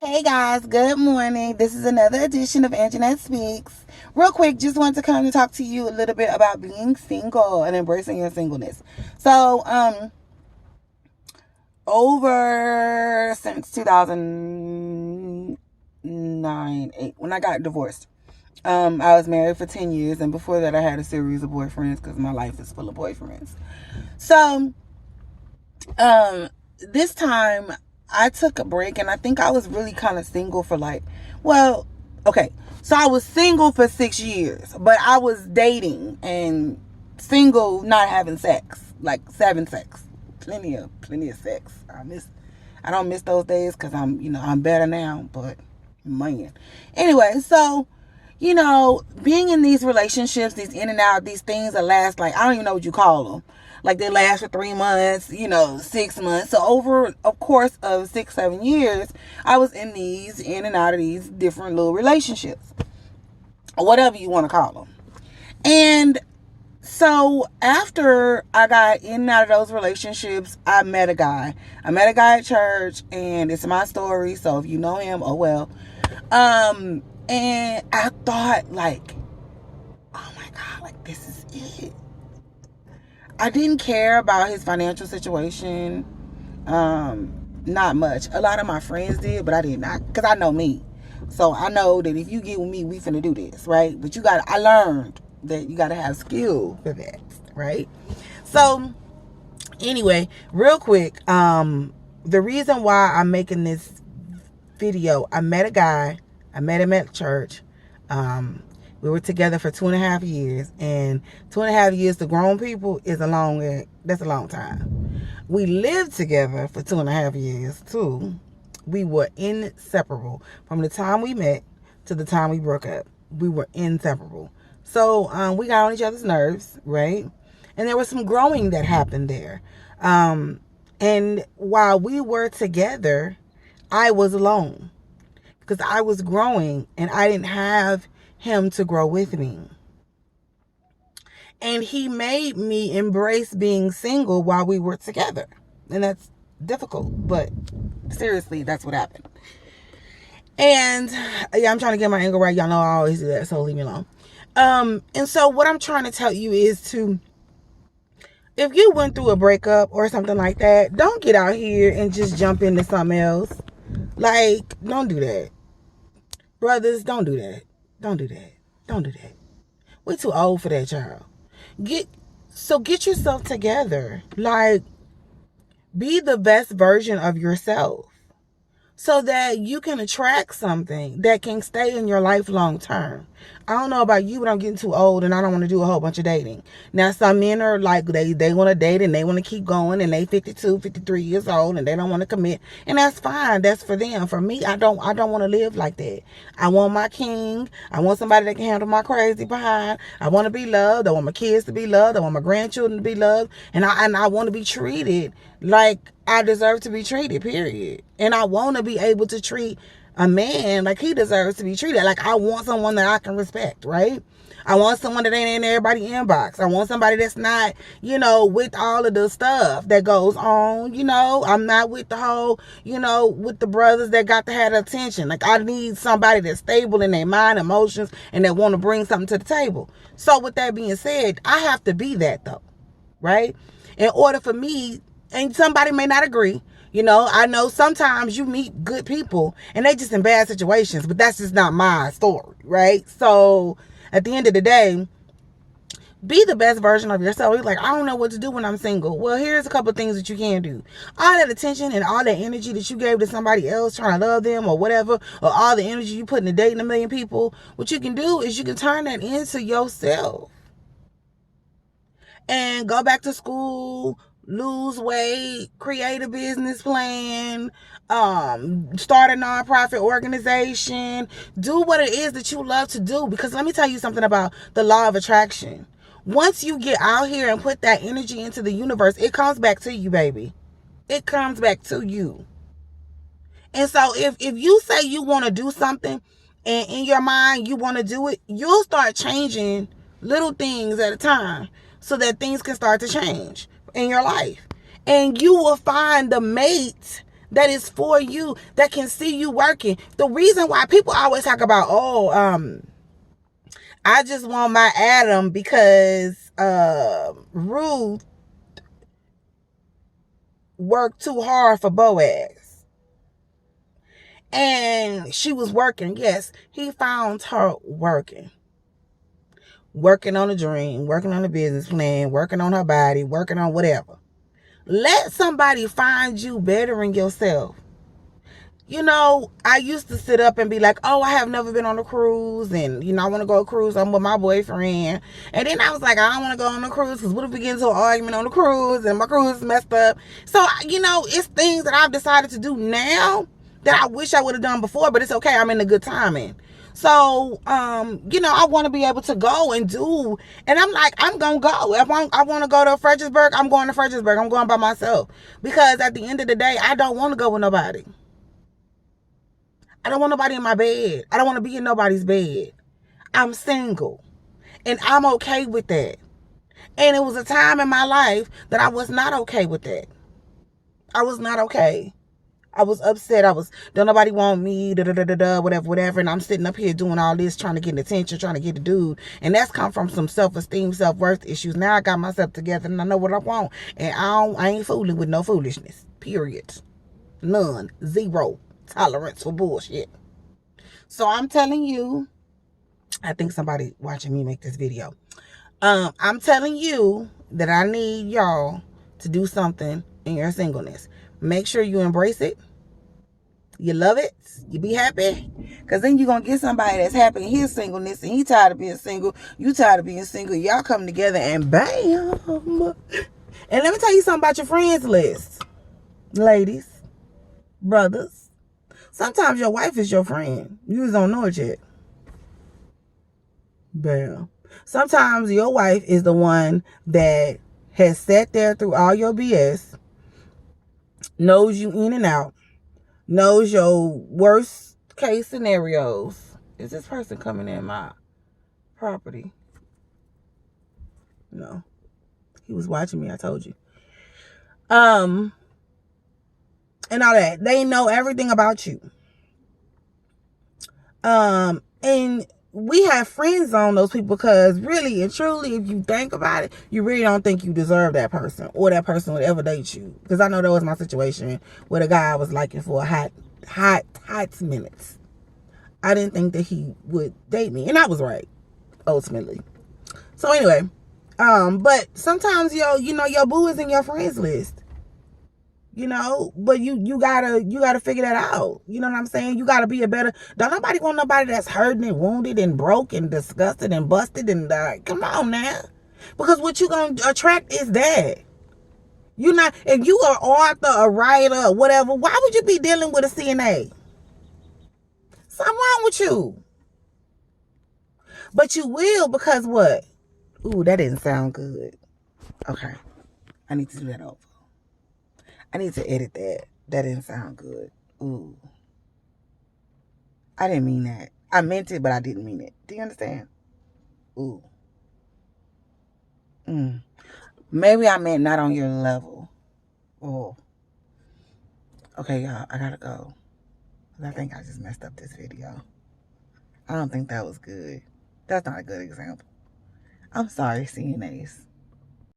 Hey guys, good morning. This is another edition of Anjanette Speaks. Real quick, just wanted to come and talk to you a little bit about being single and embracing your singleness. So, over since 2009, 8, when I got divorced, I was married for 10 years, and before that, I had a series of boyfriends because my life is full of boyfriends. So, um, this time I took a break, and I think I was really kind of single for well, okay. So I was single for 6 years, but I was dating and single, not having sex, like having sex, plenty of sex. I don't miss those days because I'm better now, but man. Anyway, so being in these relationships, these in and out, these things that last like I don't even know what you call them. Like they last for 3 months, 6 months. So over a course of 6, 7 years, I was in and out of these different little relationships, or whatever you want to call them. And so after I got in and out of those relationships, I met a guy. I met a guy at church, and it's my story. So if you know him, oh well. And I thought oh my God, this is it. I didn't care about his financial situation. Not much. A lot of my friends did, but I did not, because I know me. So I know that if you get with me, we finna do this, right? But I learned that you gotta have skill for that, right? So anyway, real quick, the reason why I'm making this video, I met a guy. I met him at church. We were together for 2.5 years, and 2.5 years to grown people is that's a long time. We lived together for 2.5 years too. We were inseparable from the time we met to the time we broke up. We were inseparable. So we got on each other's nerves, right? And there was some growing that happened there. And while we were together, I was alone because I was growing and I didn't have him to grow with me. And he made me embrace being single while we were together. And that's difficult, but seriously, that's what happened. And yeah, I'm trying to get my angle right. Y'all know I always do that, so leave me alone. And so what I'm trying to tell you is if you went through a breakup or something like that, don't get out here and just jump into something else. Don't do that. Brothers, don't do that. Don't do that. Don't do that. We're too old for that, child. Get yourself together. Be the best version of yourself so that you can attract something that can stay in your life long term. I don't know about you, but I'm getting too old and I don't want to do a whole bunch of dating. Now, some men are they want to date and they want to keep going, and they 52, 53 years old and they don't want to commit. And that's fine. That's for them. For me, I don't want to live like that. I want my king. I want somebody that can handle my crazy behind. I want to be loved. I want my kids to be loved. I want my grandchildren to be loved. And I want to be treated like I deserve to be treated, period. And I want to be able to treat a man like he deserves to be treated. I want someone that I can respect, right? I want someone that ain't in everybody's inbox. I want somebody that's not, with all of the stuff that goes on. I'm not with the whole, with the brothers that got to have attention. I need somebody that's stable in their mind, emotions, and that want to bring something to the table. So with that being said, I have to be that though, right? In order for me, and somebody may not agree. I know sometimes you meet good people and they just in bad situations, but that's just not my story, right? So at the end of the day, be the best version of yourself. You're I don't know what to do when I'm single. Well, here's a couple of things that you can do. All that attention and all that energy that you gave to somebody else trying to love them or whatever, or all the energy you put into dating a million people, what you can do is you can turn that into yourself and go back to school, lose weight, create a business plan, start a nonprofit organization, do what it is that you love to do. Because let me tell you something about the law of attraction. Once you get out here and put that energy into the universe, it comes back to you, baby. It comes back to you. And so if you say you want to do something and in your mind you want to do it, you'll start changing little things at a time so that things can start to change in your life. And you will find the mate that is for you, that can see you working. The reason why people always talk about, I just want my Adam because Ruth worked too hard for Boaz. And she was working. Yes, he found her working. Working on a dream, working on a business plan, working on her body, working on whatever. Let somebody find you bettering yourself. You know, I used to sit up and be like, oh, I have never been on a cruise. And, you know, I want to go on a cruise. I'm with my boyfriend. And then I was like, I don't want to go on a cruise because what if we get into an argument on the cruise and my cruise is messed up? So, you know, it's things that I've decided to do now that I wish I would have done before. But it's okay. I'm in a good timing. So, you know, I want to be able to go and do. And I'm like, I'm going to go. If I want to go to Fredericksburg, I'm going to Fredericksburg. I'm going by myself. Because at the end of the day, I don't want to go with nobody. I don't want nobody in my bed. I don't want to be in nobody's bed. I'm single. And I'm okay with that. And it was a time in my life that I was not okay with that. I was not okay. I was upset. Don't nobody want me, whatever. And I'm sitting up here doing all this, trying to get attention, trying to get the dude. And that's come from some self-esteem, self-worth issues. Now I got myself together and I know what I want. And I ain't fooling with no foolishness. Period. None. Zero tolerance for bullshit. So I'm telling you, I think somebody watching me make this video. I'm telling you that I need y'all to do something in your singleness. Make sure you embrace it. You love it. You be happy. Because then you're going to get somebody that's happy in his singleness and he tired of being single. You tired of being single. Y'all come together and bam. And let me tell you something about your friends list. Ladies, brothers. Sometimes your wife is your friend. You just don't know it yet. Bam. Sometimes your wife is the one that has sat there through all your BS, knows you in and out, knows your worst case scenarios. Is this person coming in my property? No. He was watching me, I told you. And all that. They know everything about you. And we have friends on those people because really and truly, if you think about it, you really don't think you deserve that person or that person would ever date you. Because I know that was my situation with a guy I was liking for a hot minutes. I didn't think that he would date me, and I was right, ultimately. So anyway, but sometimes your boo is in your friends list. You know, but you gotta figure that out. You know what I'm saying? You gotta be a better. Don't nobody want nobody that's hurting and wounded and broke and disgusted and busted and come on now, because what you gonna attract is that. You not if you are author, a writer, or whatever. Why would you be dealing with a CNA? Something wrong with you. But you will because what? Ooh, that didn't sound good. Okay, I need to do that over. I need to edit that. That didn't sound good. Ooh. I didn't mean that. I meant it, but I didn't mean it. Do you understand? Ooh. Maybe I meant not on your level. Oh. Okay, y'all. I gotta go. I think I just messed up this video. I don't think that was good. That's not a good example. I'm sorry, CNAs.